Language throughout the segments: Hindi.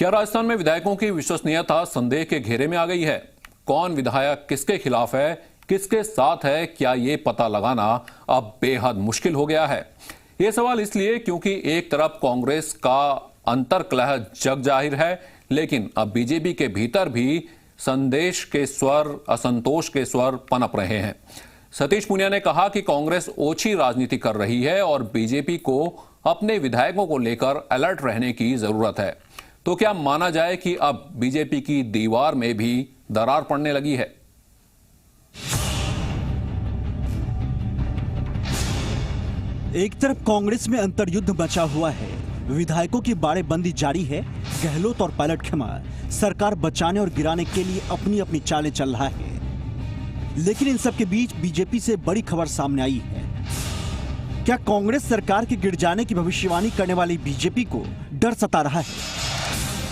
क्या राजस्थान में विधायकों की विश्वसनीयता संदेह के घेरे में आ गई है? कौन विधायक किसके खिलाफ है, किसके साथ है, क्या ये पता लगाना अब बेहद मुश्किल हो गया है। ये सवाल इसलिए क्योंकि एक तरफ कांग्रेस का अंतर्कलह जग जाहिर है, लेकिन अब बीजेपी के भीतर भी संदेश के स्वर, असंतोष के स्वर पनप रहे हैं। सतीश पूनिया ने कहा कि कांग्रेस ओछी राजनीति कर रही है और बीजेपी को अपने विधायकों को लेकर अलर्ट रहने की जरूरत है। तो क्या माना जाए कि अब बीजेपी की दीवार में भी दरार पड़ने लगी है? एक तरफ कांग्रेस में अंतर्युद्ध मचा हुआ है, विधायकों की बाड़ेबंदी जारी है। गहलोत और पायलट खेमा सरकार बचाने और गिराने के लिए अपनी अपनी चालें चल रहा है। लेकिन इन सब के बीच बीजेपी से बड़ी खबर सामने आई है। क्या कांग्रेस सरकार के गिर जाने की भविष्यवाणी करने वाली बीजेपी को डर सता रहा है?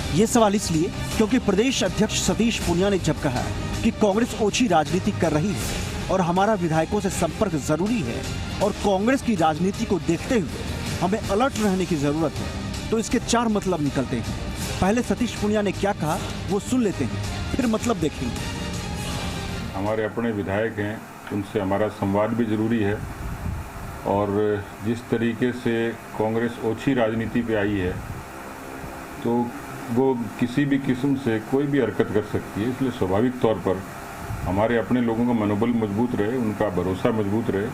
ये सवाल इसलिए क्योंकि प्रदेश अध्यक्ष सतीश पूनिया ने जब कहा कि कांग्रेस ओछी राजनीति कर रही है और हमारा विधायकों से संपर्क जरूरी है और कांग्रेस की राजनीति को देखते हुए हमें अलर्ट रहने की जरूरत है, तो इसके चार मतलब निकलते हैं। पहले सतीश पूनिया ने क्या कहा वो सुन लेते हैं, फिर मतलब देखेंगे। हमारे अपने विधायक हैं, उनसे हमारा संवाद भी जरूरी है और जिस तरीके से कांग्रेस ओछी राजनीति पे आई है तो वो किसी भी किस्म से कोई भी हरकत कर सकती है। इसलिए स्वाभाविक तौर पर हमारे अपने लोगों का मनोबल मजबूत रहे, उनका भरोसा मजबूत रहे।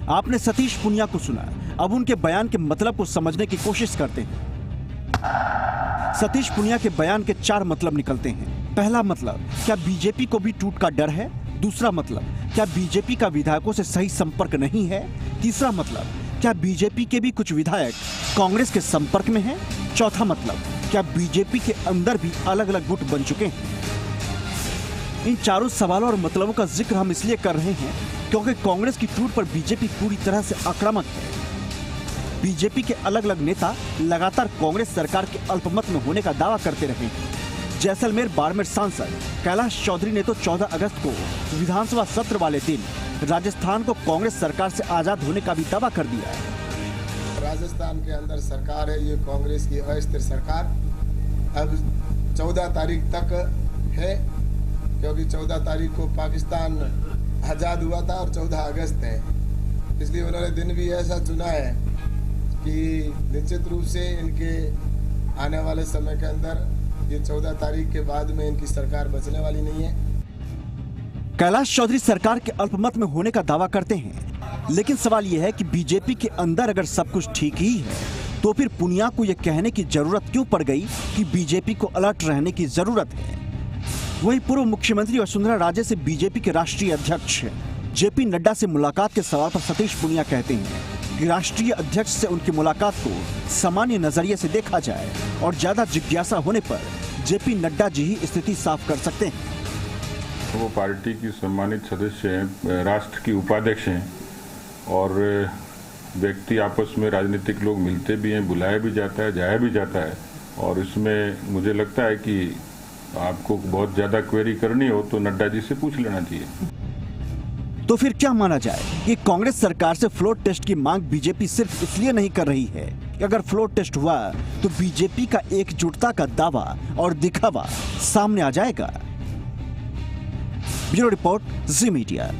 आपने सतीश पूनिया को सुना, अब उनके बयान के मतलब को समझने की कोशिश करते हैं। सतीश पूनिया के बयान के चार मतलब निकलते हैं। पहला मतलब, क्या बीजेपी को भी टूट का डर है? दूसरा मतलब, क्या बीजेपी का विधायकों से सही संपर्क नहीं है? तीसरा मतलब, क्या बीजेपी के भी कुछ विधायक कांग्रेस के संपर्क में हैं? चौथा मतलब, क्या बीजेपी के अंदर भी अलग अलग गुट बन चुके हैं? इन चारों सवालों और मतलबों का जिक्र हम इसलिए कर रहे हैं क्योंकि कांग्रेस की टूट पर बीजेपी पूरी तरह से आक्रामक है। बीजेपी के अलग अलग नेता लगातार कांग्रेस सरकार के अल्पमत में होने का दावा करते रहे हैं। जैसलमेर बाड़मेर सांसद कैलाश चौधरी ने तो 14 अगस्त को विधानसभा सत्र वाले दिन राजस्थान को कांग्रेस सरकार से आजाद होने का भी दावा कर दिया है। राजस्थान के अंदर सरकार है ये कांग्रेस की अस्थिर सरकार, अब 14 तारीख तक है, क्योंकि 14 तारीख को पाकिस्तान आजाद हुआ था और 14 अगस्त है, इसलिए उन्होंने दिन भी ऐसा चुना है कि निश्चित रूप से इनके आने वाले समय के अंदर ये 14 तारीख के बाद में इनकी सरकार बचने वाली नहीं है। कैलाश चौधरी सरकार के अल्पमत में होने का दावा करते हैं, लेकिन सवाल यह है कि बीजेपी के अंदर अगर सब कुछ ठीक ही है तो फिर पूनिया को यह कहने की जरूरत क्यों पड़ गई कि बीजेपी को अलर्ट रहने की जरूरत है? वहीं पूर्व मुख्यमंत्री वसुंधरा राजे से बीजेपी के राष्ट्रीय अध्यक्ष जेपी नड्डा से मुलाकात के सवाल पर सतीश पूनिया कहते हैं कि राष्ट्रीय अध्यक्ष से उनकी मुलाकात को सामान्य नजरिए से देखा जाए और ज्यादा जिज्ञासा होने पर जेपी नड्डा जी ही स्थिति साफ कर सकते हैं। वो पार्टी की सम्मानित सदस्य हैं, राष्ट्र की उपाध्यक्ष हैं और व्यक्ति आपस में राजनीतिक लोग मिलते भी हैं, बुलाया भी जाता है, जाया भी जाता है, और इसमें मुझे लगता है कि आपको बहुत ज्यादा क्वेरी करनी हो तो नड्डा जी से पूछ लेना चाहिए। तो फिर क्या माना जाए कि कांग्रेस सरकार से फ्लोर टेस्ट की मांग बीजेपी सिर्फ इसलिए नहीं कर रही है कि अगर फ्लोर टेस्ट हुआ तो बीजेपी का एकजुटता का दावा और दिखावा सामने आ जाएगा? ब्यूरो रिपोर्ट, जी मीडिया।